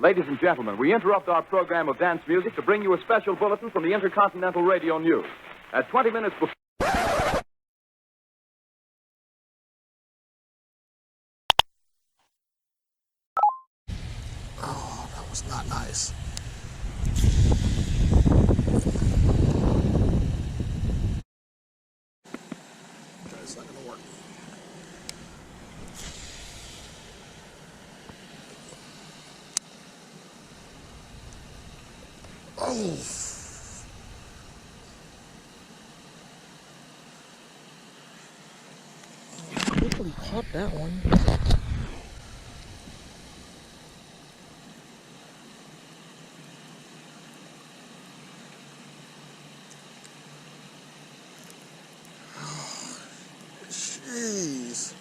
Ladies and gentlemen, we interrupt our program of dance music to bring you a special bulletin from the Intercontinental Radio News. At 20 minutes before... Oh, that was not nice. It's not gonna work. Oh. Quickly caught that one. Jeez.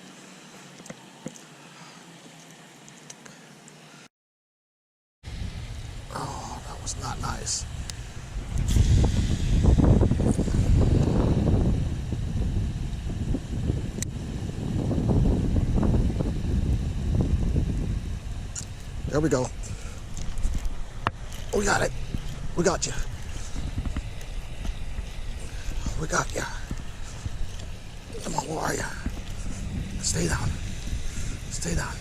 Oh, that was not nice. There we go. We got it. We got you. We got you. Come on, where are you? Stay down. Stay down.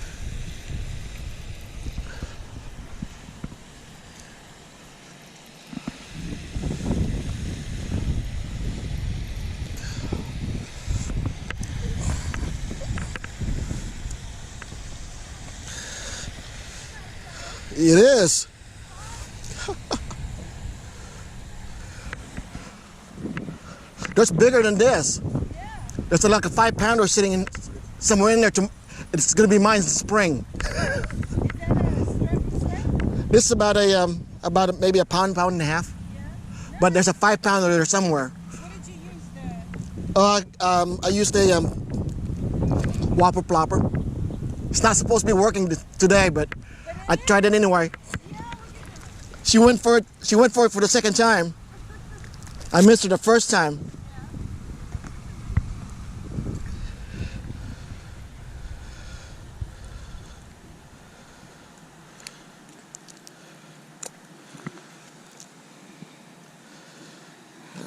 It is. That's bigger than this. There's like a 5-pounder sitting in somewhere in there. It's going to be mine in spring. This is about maybe a pound and a half. But there's a 5-pounder there somewhere. What did you use there? I used a Whopper Plopper. It's not supposed to be working today, but I tried it anyway. She went for it. She went for it for the second time. I missed her the first time.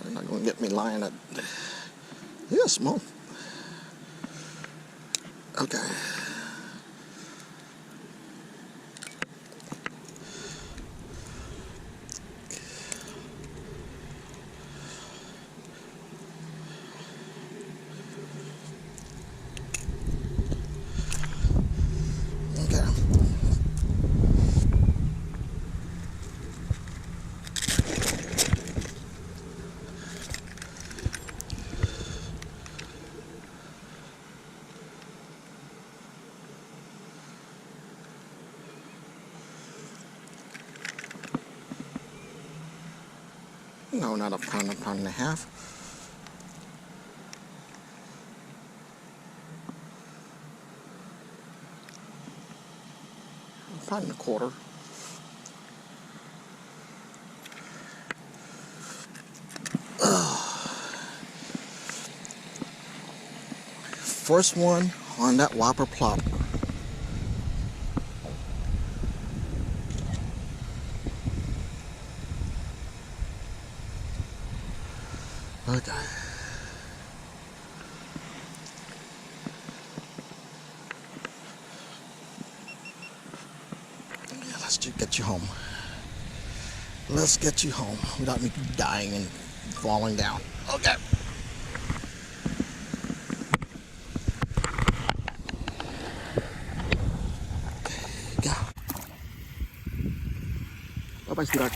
They're not going to get me lying at. Yeah, small. Okay. No, not a pound and a half. A pound and a quarter. First one on that Whopper Plopper. Okay. Yeah, let's get you home. Let's get you home without me dying and falling down. Okay. Go. Bye-bye, sweetheart.